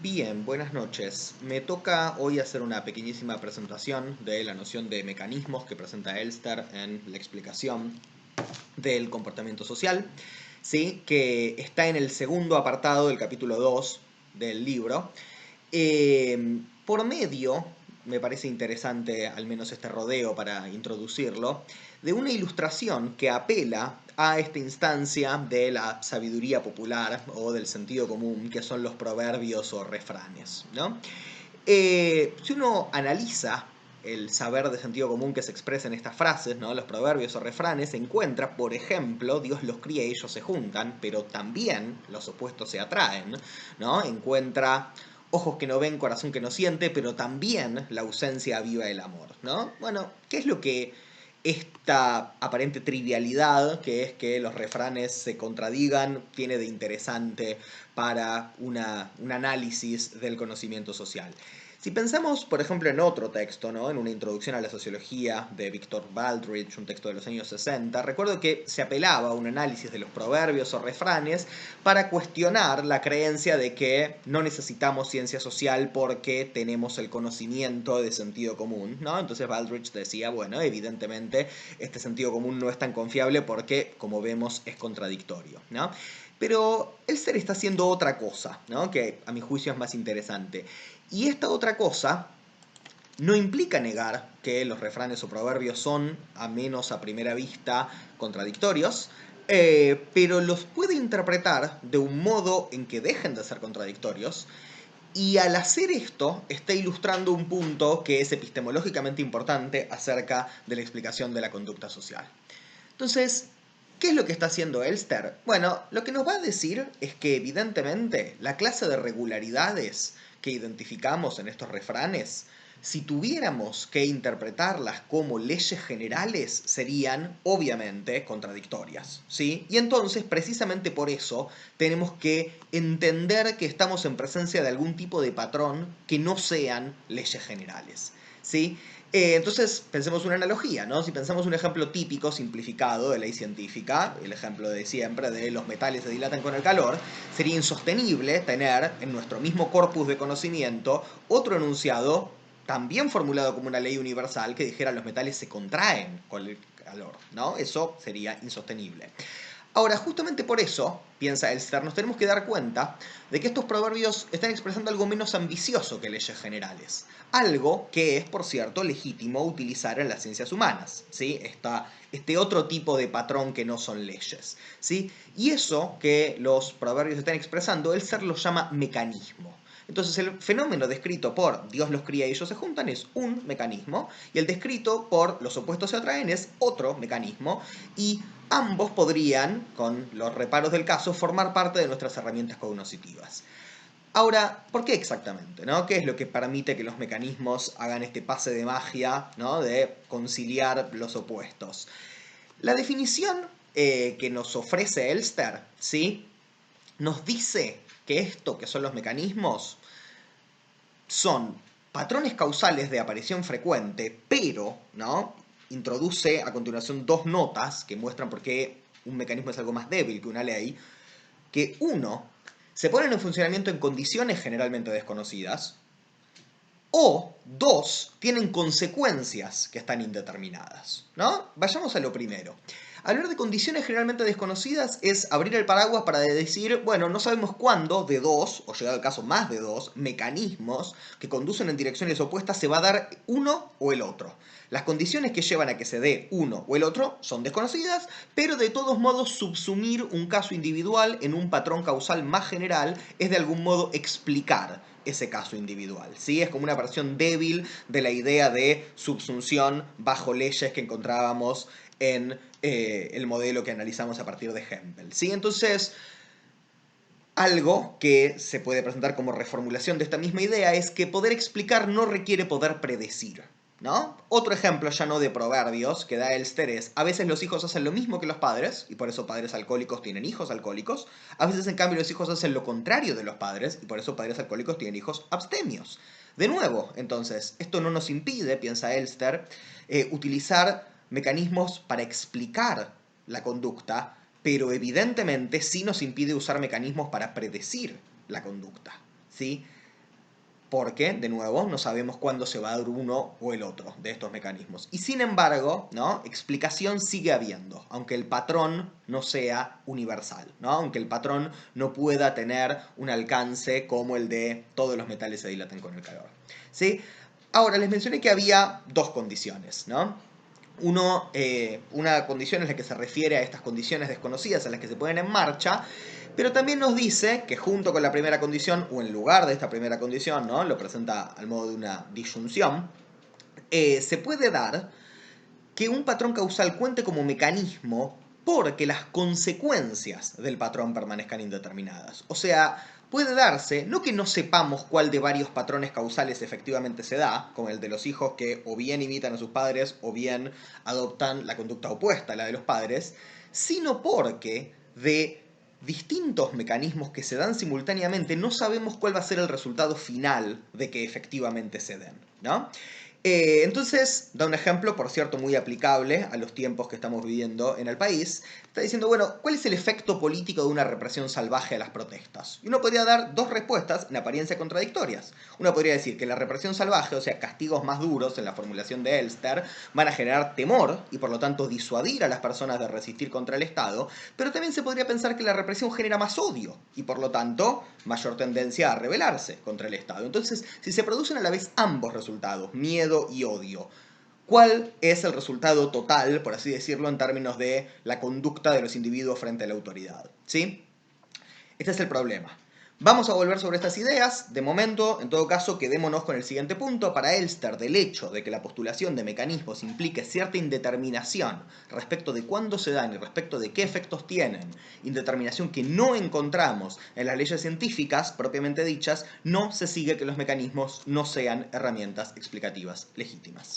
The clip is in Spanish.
Bien, buenas noches. Me toca hoy hacer una pequeñísima presentación de la noción de mecanismos que presenta Elster en la explicación del comportamiento social, ¿sí? Que está en el segundo apartado del capítulo 2 del libro. Por medio, me parece interesante al menos este rodeo para introducirlo, de una ilustración que apela a esta instancia de la sabiduría popular o del sentido común, que son los proverbios o refranes, ¿no? Si uno analiza el saber de sentido común que se expresa en estas frases, ¿no? Los proverbios o refranes, se encuentra, por ejemplo, Dios los cría y ellos se juntan, pero también los opuestos se atraen, ¿no? Encuentra ojos que no ven, corazón que no siente, pero también la ausencia aviva el amor, ¿no? Bueno, ¿qué es lo que esta aparente trivialidad, que es que los refranes se contradigan, tiene de interesante para un análisis del conocimiento social? Si pensamos, por ejemplo, en otro texto, ¿no? En una introducción a la sociología de Victor Baldrige, un texto de los años 60, recuerdo que se apelaba a un análisis de los proverbios o refranes para cuestionar la creencia de que no necesitamos ciencia social porque tenemos el conocimiento de sentido común, ¿no? Entonces Baldrige decía, bueno, evidentemente este sentido común no es tan confiable porque, como vemos, es contradictorio, ¿no? Pero el ser está haciendo otra cosa, ¿no? Que a mi juicio es más interesante. Y esta otra cosa no implica negar que los refranes o proverbios son, a menos a primera vista, contradictorios, pero los puede interpretar de un modo en que dejen de ser contradictorios, y al hacer esto está ilustrando un punto que es epistemológicamente importante acerca de la explicación de la conducta social. Entonces, ¿qué es lo que está haciendo Elster? Bueno, lo que nos va a decir es que evidentemente la clase de regularidades que identificamos en estos refranes, si tuviéramos que interpretarlas como leyes generales, serían obviamente contradictorias, ¿sí? Y entonces, precisamente por eso, tenemos que entender que estamos en presencia de algún tipo de patrón que no sean leyes generales, ¿sí? Entonces, pensemos una analogía, ¿no? Si pensamos un ejemplo típico, simplificado de ley científica, el ejemplo de siempre de los metales se dilatan con el calor, sería insostenible tener en nuestro mismo corpus de conocimiento otro enunciado también formulado como una ley universal que dijera los metales se contraen con el calor, ¿no? Eso sería insostenible. Ahora, justamente por eso, piensa Elster, nos tenemos que dar cuenta de que estos proverbios están expresando algo menos ambicioso que leyes generales. Algo que es, por cierto, legítimo utilizar en las ciencias humanas, ¿sí? Este otro tipo de patrón que no son leyes, ¿sí? Y eso que los proverbios están expresando, Elster lo llama mecanismo. Entonces el fenómeno descrito por Dios los cría y ellos se juntan es un mecanismo, y el descrito por los opuestos se atraen es otro mecanismo, y ambos podrían, con los reparos del caso, formar parte de nuestras herramientas cognitivas. Ahora, ¿por qué exactamente? ¿No? ¿Qué es lo que permite que los mecanismos hagan este pase de magia, ¿no? De conciliar los opuestos? La definición que nos ofrece Elster, ¿sí? Nos dice que esto, que son los mecanismos, son patrones causales de aparición frecuente, pero, ¿no? Introduce a continuación dos notas que muestran por qué un mecanismo es algo más débil que una ley, que uno, se ponen en funcionamiento en condiciones generalmente desconocidas, o dos, tienen consecuencias que están indeterminadas, ¿no? Vayamos a lo primero. Hablar de condiciones generalmente desconocidas es abrir el paraguas para decir, bueno, no sabemos cuándo de dos, o llegado el caso más de dos, mecanismos que conducen en direcciones opuestas se va a dar uno o el otro. Las condiciones que llevan a que se dé uno o el otro son desconocidas, pero de todos modos subsumir un caso individual en un patrón causal más general es de algún modo explicar ese caso individual, ¿sí? Es como una versión débil de la idea de subsunción bajo leyes que encontrábamos en el modelo que analizamos a partir de Hempel, ¿sí? Entonces, algo que se puede presentar como reformulación de esta misma idea es que poder explicar no requiere poder predecir, ¿no? Otro ejemplo ya no de proverbios que da Elster es, a veces los hijos hacen lo mismo que los padres, y por eso padres alcohólicos tienen hijos alcohólicos, a veces en cambio los hijos hacen lo contrario de los padres, y por eso padres alcohólicos tienen hijos abstemios. De nuevo, entonces, esto no nos impide, piensa Elster, utilizar mecanismos para explicar la conducta, pero evidentemente sí nos impide usar mecanismos para predecir la conducta, ¿sí? porque, de nuevo, no sabemos cuándo se va a dar uno o el otro de estos mecanismos. Y sin embargo, ¿no? Explicación sigue habiendo, aunque el patrón no sea universal, ¿no? Aunque el patrón no pueda tener un alcance como el de todos los metales se dilatan con el calor. ¿Sí? Ahora, les mencioné que había dos condiciones, ¿no? Una condición es la que se refiere a estas condiciones desconocidas a las que se ponen en marcha, pero también nos dice que junto con la primera condición, o en lugar de esta primera condición, ¿no? Lo presenta al modo de una disyunción, se puede dar que un patrón causal cuente como mecanismo porque las consecuencias del patrón permanezcan indeterminadas. O sea, puede darse, no que no sepamos cuál de varios patrones causales efectivamente se da, como el de los hijos que o bien imitan a sus padres o bien adoptan la conducta opuesta a la de los padres, sino porque de distintos mecanismos que se dan simultáneamente no sabemos cuál va a ser el resultado final de que efectivamente se den, ¿no? Entonces, da un ejemplo, por cierto, muy aplicable a los tiempos que estamos viviendo en el país. Está diciendo, bueno, ¿cuál es el efecto político de una represión salvaje a las protestas? Y uno podría dar dos respuestas en apariencia contradictorias. Uno podría decir que la represión salvaje, o sea, castigos más duros en la formulación de Elster, van a generar temor y por lo tanto disuadir a las personas de resistir contra el Estado, pero también se podría pensar que la represión genera más odio y por lo tanto mayor tendencia a rebelarse contra el Estado. Entonces, si se producen a la vez ambos resultados, miedo y odio, ¿cuál es el resultado total, por así decirlo, en términos de la conducta de los individuos frente a la autoridad? ¿Sí? Este es el problema. Vamos a volver sobre estas ideas. De momento, en todo caso, quedémonos con el siguiente punto. Para Elster, del hecho de que la postulación de mecanismos implique cierta indeterminación respecto de cuándo se dan y respecto de qué efectos tienen, indeterminación que no encontramos en las leyes científicas propiamente dichas, no se sigue que los mecanismos no sean herramientas explicativas legítimas.